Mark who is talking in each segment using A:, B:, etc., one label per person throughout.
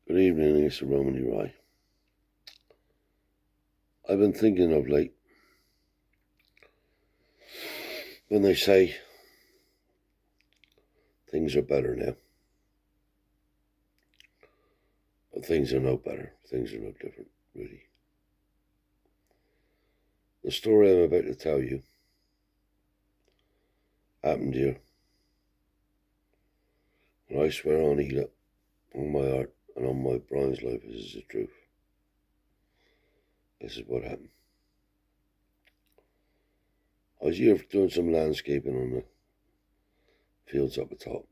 A: Good evening, it's Romany Rye. I've been thinking of late, when they say things are better now, but things are no better, things are no different, really. The story I'm about to tell you happened here, and I swear on Ela, on my heart, and on my Brian's life, this is the truth. This is what happened. I was here doing some landscaping on the fields up the top,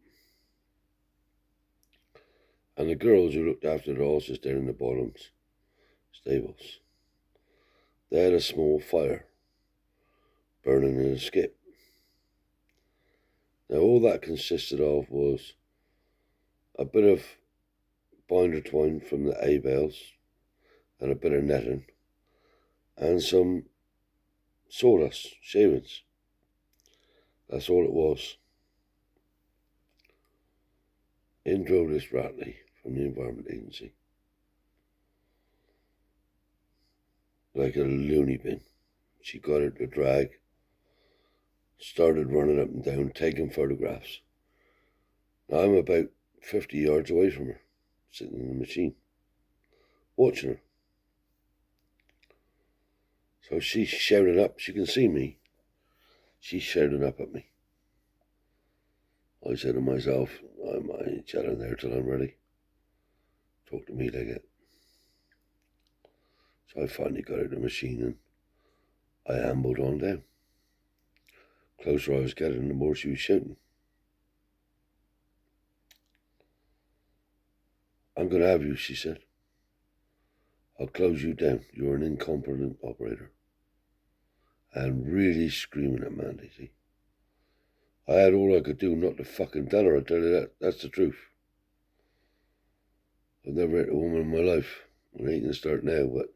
A: and the girls who looked after the horses there in the bottoms stables, they had a small fire burning in a skip. Now all that consisted of was a bit of binder twine from the hay bales and a bit of netting and some sawdust shavings. That's all it was. In drove this Ratley from the Environment Agency like a loony bin. She got her to drag, started running up and down, taking photographs. Now I'm about 50 yards away from her, sitting in the machine, watching her. So she shouted up, she can see me, she shouted up at me. I said to myself, I ain't chatting there till I'm ready. Talk to me like it. So I finally got out of the machine and I ambled on down. Closer I was getting, the more she was shouting. I'm going to have you, she said. I'll close you down. You're an incompetent operator. And really screaming at Mandy, see. I had all I could do not to fucking tell her, I tell you that. That's the truth. I've never hit a woman in my life. I ain't going to start now, but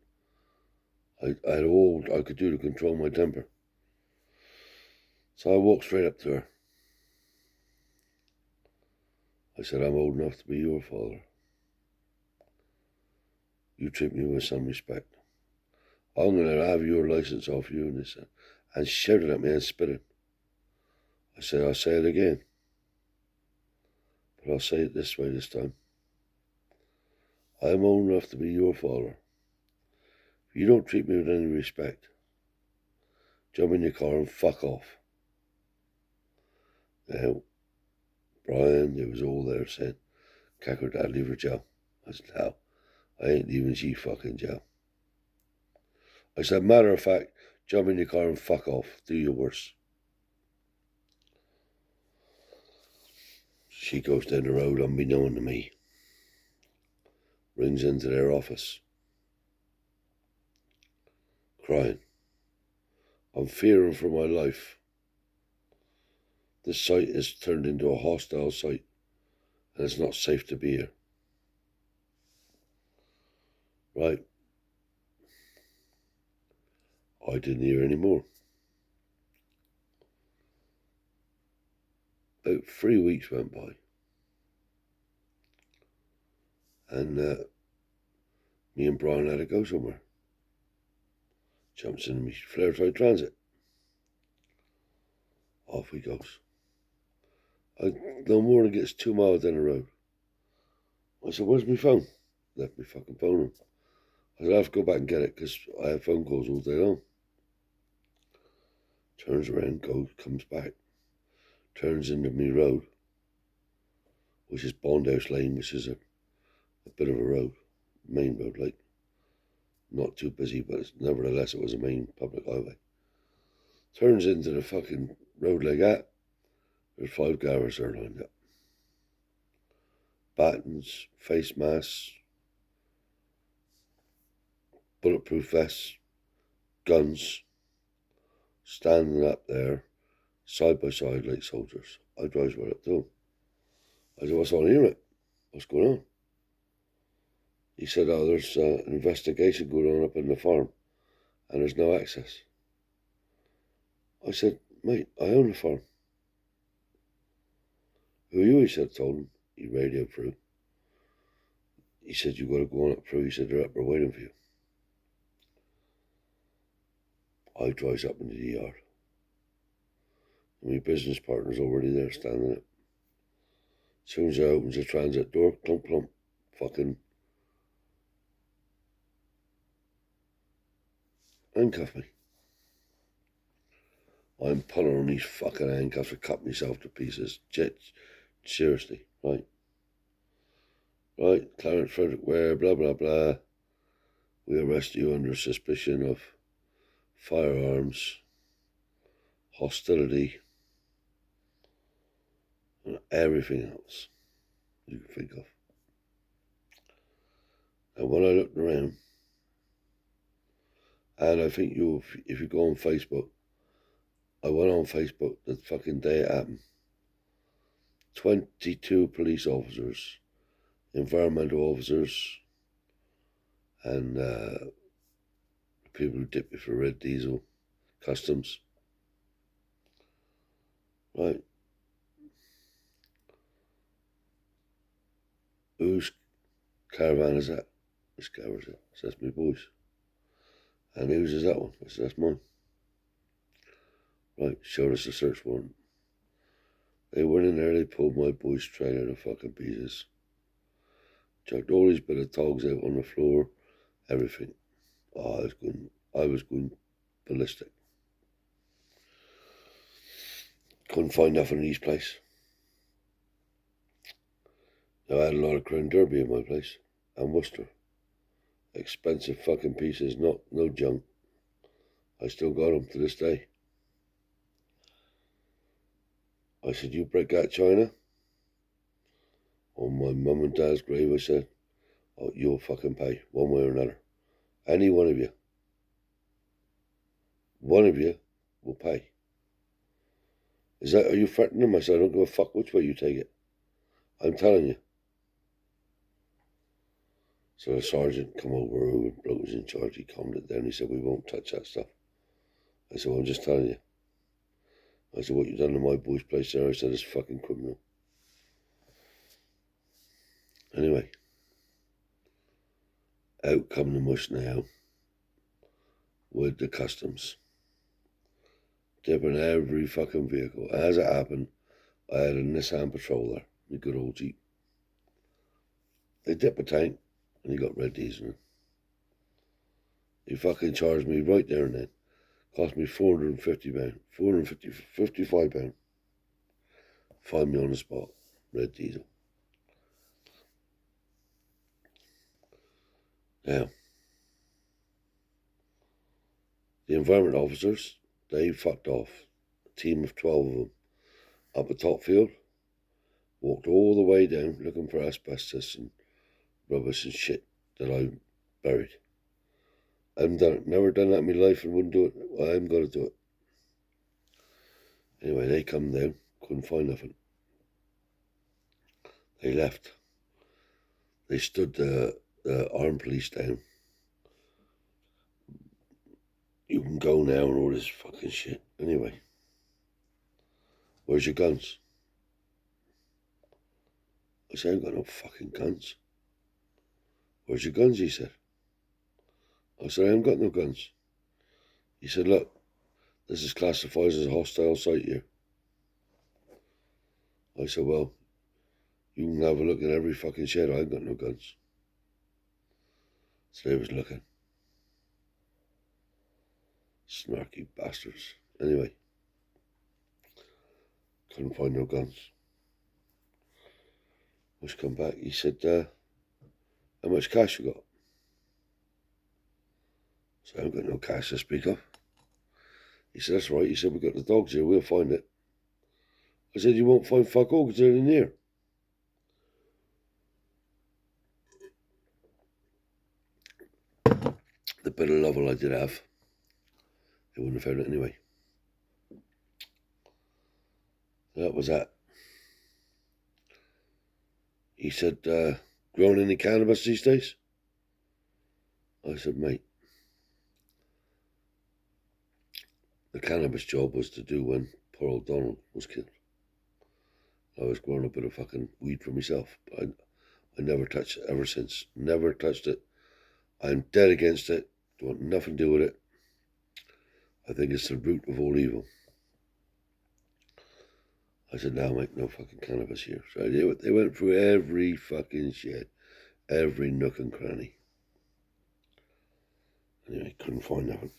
A: I had all I could do to control my temper. So I walked straight up to her. I said, I'm old enough to be your father. You treat me with some respect. I'm going to have your license off you, and this, and shouted at me and spitted. I said, I'll say it again, but I'll say it this way this time. I'm old enough to be your father. If you don't treat me with any respect, jump in your car and fuck off. Now, Brian, it was all there, said, Cack her dad, leave her jail. I said, how? I ain't leaving she fucking jail. I said, matter of fact, jump in your car and fuck off. Do your worst. She goes down the road unbeknown to me. Rings into their office. Crying. I'm fearing for my life. This site is turned into a hostile site, and it's not safe to be here. Right. I didn't hear any more. About 3 weeks went by, and me and Brian had to go somewhere. Jumps in me Flairtide Transit. Off he goes. No more than gets 2 miles down the road. I said, where's my phone? Left my fucking phone on. I said, I have to go back and get it because I have phone calls all day long. Turns around, comes back. Turns into me road, which is Bondhouse Lane, which is a bit of a road, main road, like not too busy, but nevertheless it was a main public highway. Turns into the fucking road like that. There's 5 guards there lined up. Batons, face masks, bulletproof vests, guns, standing up there, side by side like soldiers. I drives right up to them. I said, what's on here, mate? What's going on? He said, oh, there's an investigation going on up in the farm and there's no access. I said, mate, I own the farm. Who are you? He said, told him. He radioed through. he said, you got to go on it through. He said, they're up there waiting for you. I drives up into the yard. My business partner's already there standing up. As soon as I opens the transit door, clump, clump, fucking handcuff me. I'm pulling on these fucking handcuffs to cut myself to pieces. Seriously, right? Right, Clarence Frederick Ware, blah, blah, blah. We arrest you under suspicion of firearms, hostility, and everything else you can think of. And when I looked around, and I think if you go on Facebook, I went on Facebook the fucking day it happened. 22 police officers, environmental officers, and people who dip you for red diesel, customs. Right. Whose caravan is that? This caravan is it. So that's my boys. And whose is that one? I said, that's mine. Right, showed us the search warrant. They went in there, they pulled my boy's trailer to fucking pieces. Chucked all these bit of togs out on the floor, everything. Oh, I was going ballistic. Couldn't find nothing in his place. Now, I had a lot of Crown Derby in my place, and Worcester. Expensive fucking pieces, no junk. I still got them to this day. I said, you break out China? On my mum and dad's grave, I said, oh, you'll fucking pay, one way or another. Any one of you. One of you will pay. Are you threatening them? I said, I don't give a fuck which way you take it. I'm telling you. So the sergeant come over, who was in charge, he calmed it down. He said, we won't touch that stuff. I said, well, I'm just telling you. I said, what you done to my boy's place there? I said, it's fucking criminal. Anyway, out come the mush now with the customs. Dipping every fucking vehicle. As it happened, I had a Nissan Patrol there, my good old Jeep. They dipped a tank and he got red diesel in. He fucking charged me right there and then. Cost me £450, £55. Find me on the spot, red diesel. Now, the environment officers, they fucked off. A team of 12 of them up a top field, walked all the way down looking for asbestos and rubbish and shit that I buried. I haven't done it, never done that in my life and wouldn't do it. Well, I haven't got to do it. Anyway, they come down, couldn't find nothing. They left. They stood the armed police down. You can go now and all this fucking shit. Anyway, where's your guns? I said, I ain't got no fucking guns. Where's your guns? He said. I said, I haven't got no guns. He said, look, this is classified as a hostile site here. I said, well, you can have a look at every fucking shed. I ain't got no guns. So they was looking. Snarky bastards. Anyway, couldn't find no guns. Mush come back. He said, how much cash you got? So I haven't got no cash to speak of. He said, that's right. He said, we've got the dogs here. We'll find it. I said, you won't find fuck all because they're in here. The bit of level I did have, they wouldn't have found it anyway. That was that. He said, growing any cannabis these days? I said, mate, the cannabis job was to do when poor old Donald was killed. I was growing a bit of fucking weed for myself. But I never touched it ever since. Never touched it. I'm dead against it. Don't want nothing to do with it. I think it's the root of all evil. I said, now make no fucking cannabis here. So they went through every fucking shit, every nook and cranny. Anyway, couldn't find nothing.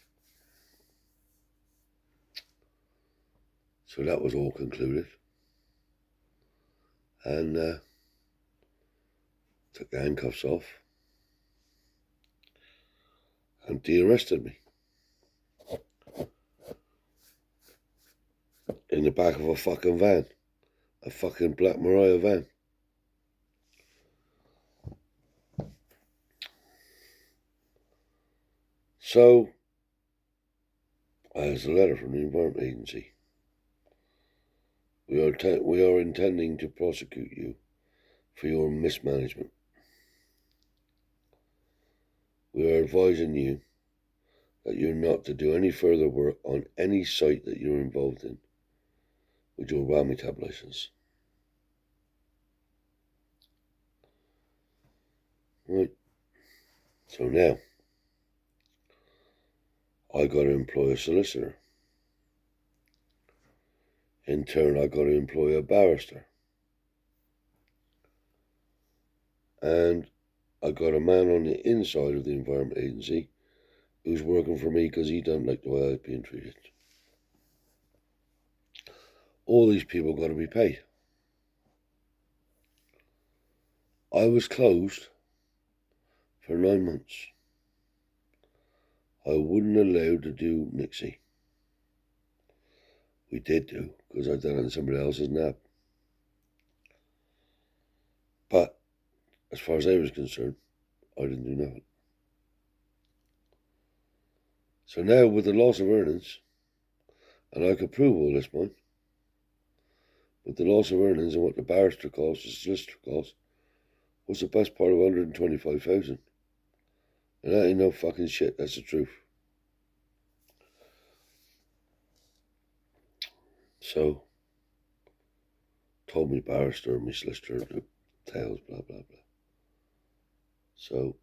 A: So that was all concluded. And took the handcuffs off. And de-arrested me. In the back of a fucking van. A fucking Black Mariah van. So, there's a letter from the Environment Agency. We are intending to prosecute you for your mismanagement. We are advising you that you're not to do any further work on any site that you're involved in with your WAH metabolites. Right. So now, I got to employ a solicitor. In turn, I got to employ a barrister. And I got a man on the inside of the Environment Agency who's working for me because he don't like the way I was being treated. All these people got to be paid. I was closed for 9 months. I wasn't allowed to do Nixie. We did do, because I'd done it in somebody else's nap. But as far as I was concerned, I didn't do nothing. So now with the loss of earnings, and I could prove all this, mind, with the loss of earnings and what the barrister cost, the solicitor cost, was the best part of 125,000. And that ain't no fucking shit, that's the truth. So, told me barrister and my solicitor the tales, blah, blah, blah. So,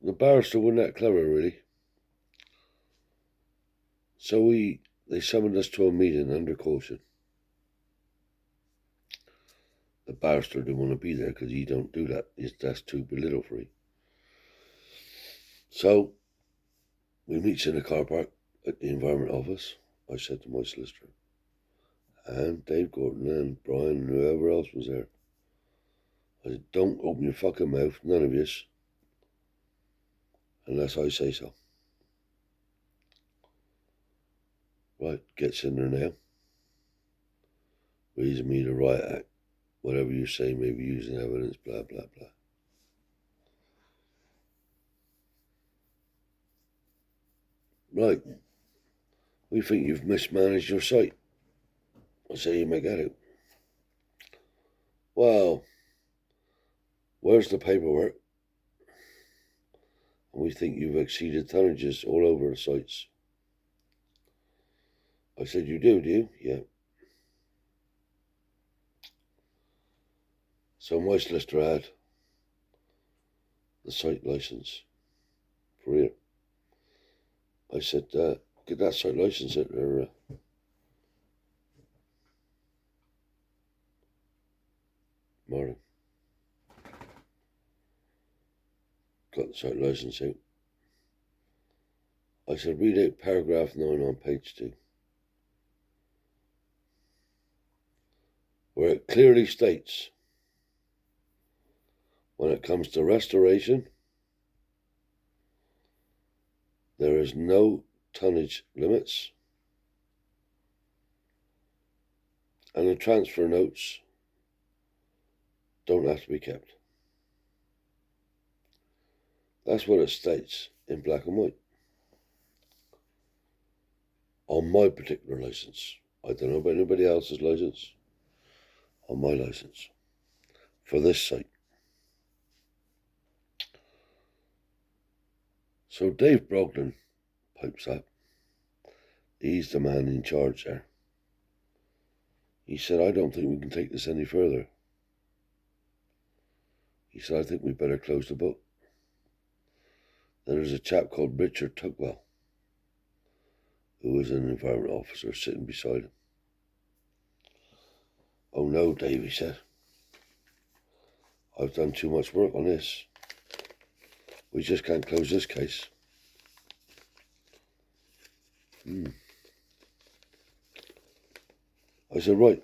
A: the barrister wasn't that clever, really. So they summoned us to a meeting under caution. The barrister didn't want to be there because he don't do that. That's too belittle for him. So, we meet in the car park at the Environment Office. I said to my solicitor, and Dave Gordon and Brian and whoever else was there. I said, don't open your fucking mouth, none of yous, unless I say so. Right, gets in there now. Reads me the riot act. Whatever you say may be used in evidence, blah, blah, blah. Right, we think you've mismanaged your site. I say you make that out. Well, where's the paperwork? And we think you've exceeded tonnages all over the sites. I said, you do you? Yeah. So my solicitor had the site license for here. I said, get that site license out there. Morning. Got the site license out. I said, read out paragraph 9 on page 2. Where it clearly states, when it comes to restoration, there is no tonnage limits, and the transfer notes don't have to be kept. That's what it states in black and white. On my particular license. I don't know about anybody else's license. On my license. For this site. So Dave Brogdon pipes up. He's the man in charge there. He said, I don't think we can take this any further. He said, I think we better close the book. Then there's a chap called Richard Tugwell, who was an environment officer, sitting beside him. Oh no, Dave, he said. I've done too much work on this. We just can't close this case. I said, right,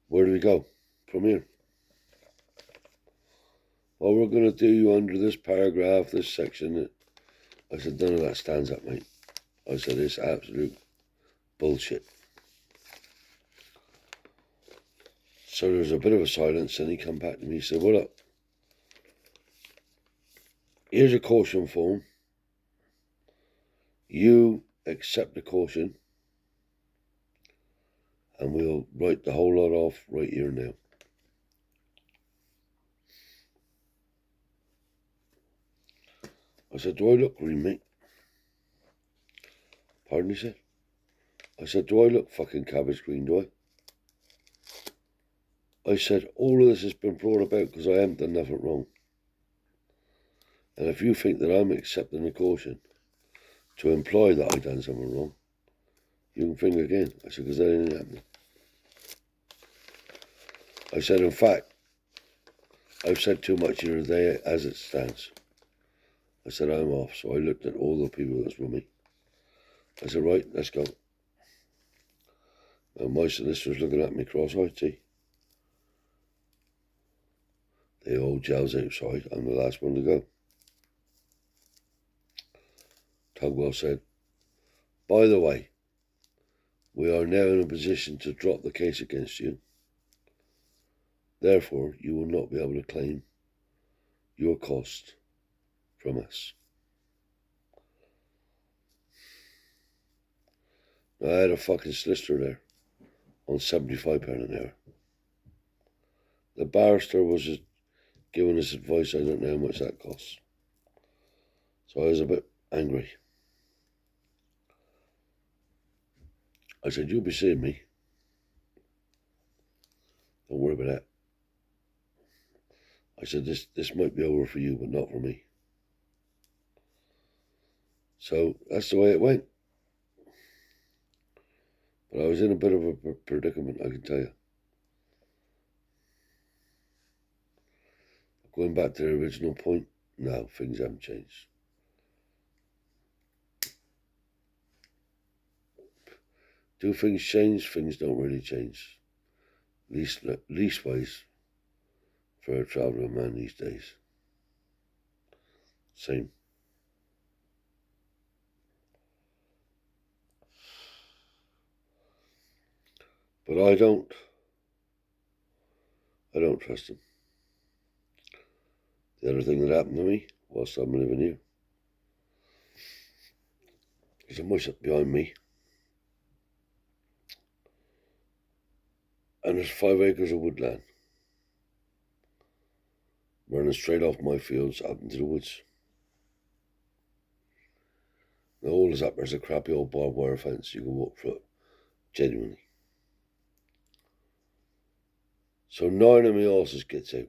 A: where do we go from here? Well, we're going to do you under this paragraph, this section. I said, none of that stands up, mate. I said, it's absolute bullshit. So there was a bit of a silence, and he come back to me. He said, well, look, here's a caution form. You accept the caution, and we'll write the whole lot off right here and now. I said, do I look green, mate? Pardon, he said. I said, do I look fucking cabbage green, do I said, all of this has been brought about because I haven't done nothing wrong. And if you think that I'm accepting the caution to imply that I done something wrong, you can think again. I said, because that ain't happening. I said, in fact, I've said too much here today as it stands. I said, I'm off. So I looked at all the people that was with me. I said, right, let's go. And my solicitor's looking at me cross-eyed, see. They all gels outside. I'm the last one to go. Tugwell said, by the way, we are now in a position to drop the case against you. Therefore, you will not be able to claim your cost from us. Now, I had a fucking solicitor there on £75 an hour. The barrister was just giving us advice. I don't know how much that costs. So I was a bit angry. I said, you'll be seeing me. Don't worry about that. I said, this might be over for you, but not for me. So that's the way it went. But I was in a bit of a predicament, I can tell you. Going back to the original point, no, things haven't changed. Do things change? Things don't really change. Leastways for a travelling man these days. Same. But I don't trust him. The other thing that happened to me whilst I'm living here is a mush up behind me. And there's 5 acres of woodland running straight off my fields out into the woods. Now all that's up there's a crappy old barbed wire fence. You can walk through it, genuinely. So 9 of my horses gets out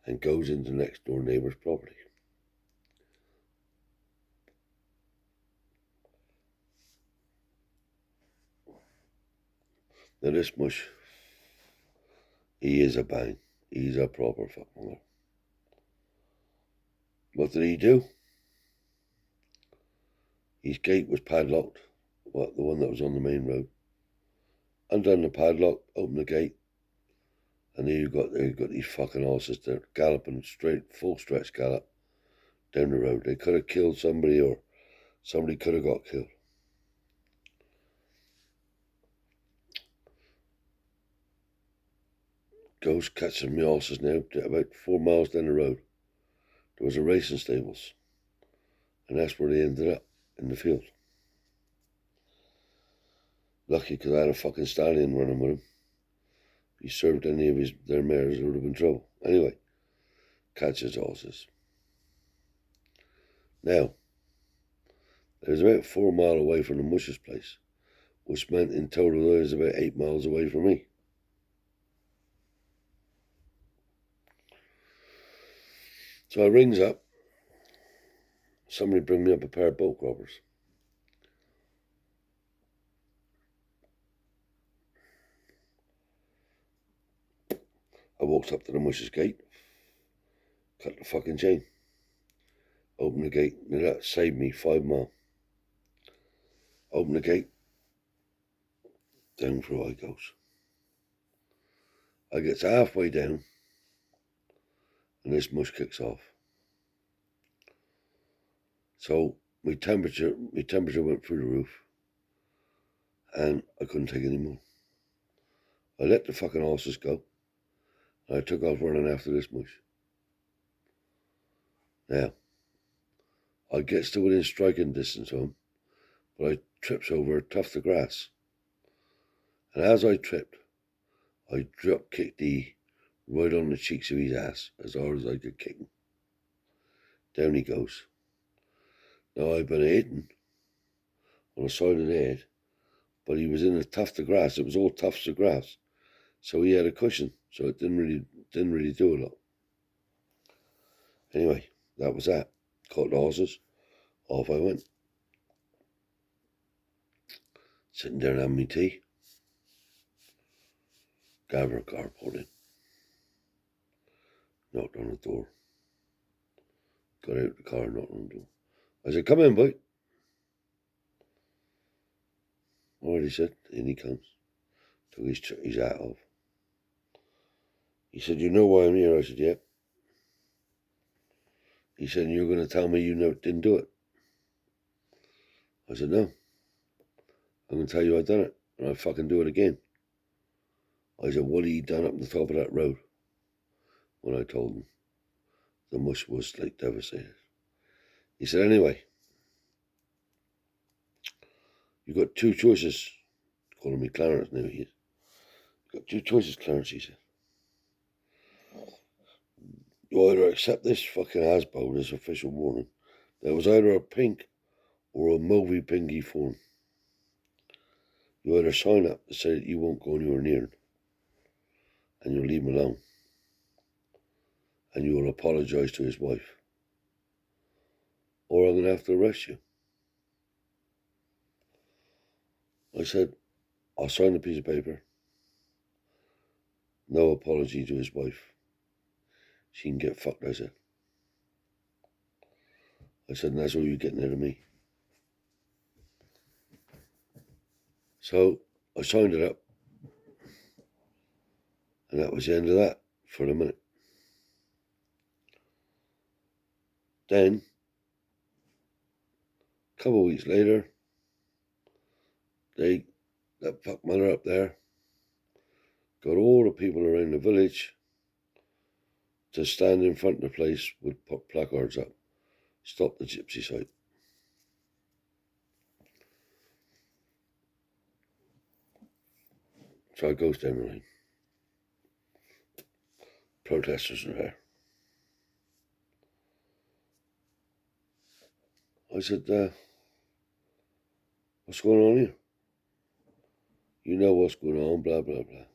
A: and goes into the next door neighbour's property. Now this mush, he is a bang. He's a proper fucking. What did he do? His gate was padlocked, the one that was on the main road. Undone the padlock, opened the gate, and there you got these fucking horses there galloping straight, full stretch gallop down the road. They could have killed somebody, or somebody could have got killed. Goes catching my horses now, about 4 miles down the road. There was a racing stables, and that's where they ended up, in the field. Lucky, because I had a fucking stallion running with him. If he served any of their mares, there would have been trouble. Anyway, catches horses. Now, it was about 4 miles away from the mush's place, which meant in total it was about 8 miles away from me. So I rings up. Somebody bring me up a pair of boat grabbers. I walked up to the mush's gate, cut the fucking chain, opened the gate, and that saved me 5 mile. Open the gate, down through I goes. I gets halfway down, and this mush kicks off. So my temperature went through the roof, and I couldn't take any more. I let the fucking horses go, and I took off running after this mush. Now, I gets to within striking distance of him, but I trips over a tuft of grass. And as I tripped, I drop kicked the right on the cheeks of his ass as hard as I could kick him. Down he goes. Now I've been hitting on the side of the head, but he was in a tuft of grass. It was all tufts of grass, so he had a cushion, so it didn't really do a lot. Anyway, that was that. Caught the horses. Off I went. Sitting there having me tea. Gavin car pulled in. Knocked on the door. Got out the car, knocked on the door. I said, "Come in, boy." All right, he said. In he comes. Took his hat off. He said, "You know why I'm here?" I said, "Yep." He said, "You're going to tell me you didn't do it?" I said, "No. I'm going to tell you I done it, and I'll fucking do it again." I said, "What had he done up the top of that road?" When I told him, the mush was like devastated. He said, "Anyway, you got 2 choices." Calling me Clarence now, he is. "You got 2 choices, Clarence," he said. "You either accept this fucking ASBO, this official warning. There was either a pink or a movie pinky form. You either sign up to say that you won't go anywhere near him, and you'll leave him alone, and you will apologise to his wife, or I'm going to have to arrest you." I said, "I'll sign the piece of paper. No apology to his wife. She can get fucked," I said. "And that's what you're getting out of me." So I signed it up, and that was the end of that for a minute. Then, a couple of weeks later, that fuck mother up there got all the people around the village to stand in front of the place with placards up. "Stop the gypsy site." So I goes down the line. Protesters are there. I said, "What's going on here? You know what's going on, blah, blah, blah."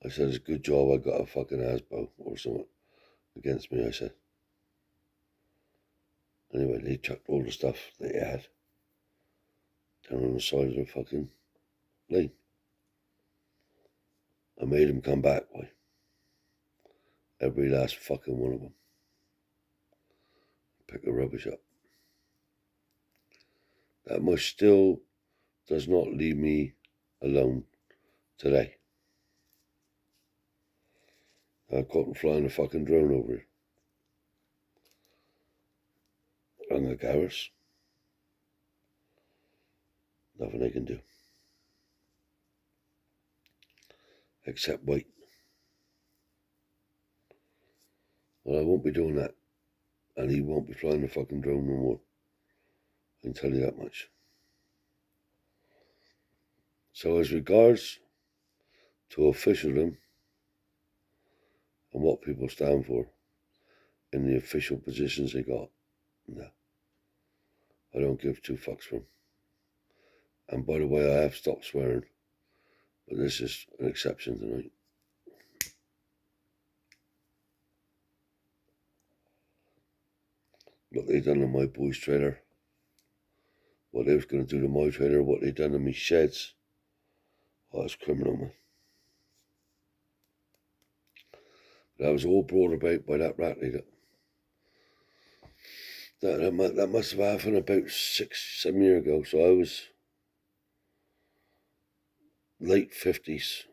A: I said, "It's a good job I got a fucking ASBO or something against me," I said. Anyway, they chucked all the stuff they had down on the side of the fucking lane. I made them come back, boy. Every last fucking one of them. Pick the rubbish up. That much still does not leave me alone today. I caught them flying a fucking drone over here. Rang the garage. Nothing they can do. Except wait. Well, I won't be doing that. And he won't be flying the fucking drone no more. I can tell you that much. So as regards to officialdom and what people stand for in the official positions they got, no. I don't give 2 fucks for them. And by the way, I have stopped swearing. But this is an exception tonight. what they done in my boys' trailer, what they was going to do to my trailer, what they done in my sheds. Oh, it's criminal, man. But I was all brought about by that rat leader. That must have happened about 6-7 years ago. So I was late 50s,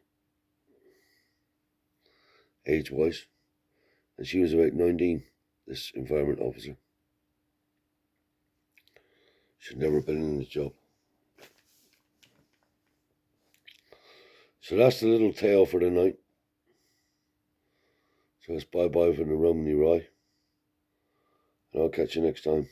A: age-wise, and she was about 19, this environment officer. She'd never been in the job. So that's the little tale for the night. So it's bye-bye from the Romany Rye, and I'll catch you next time.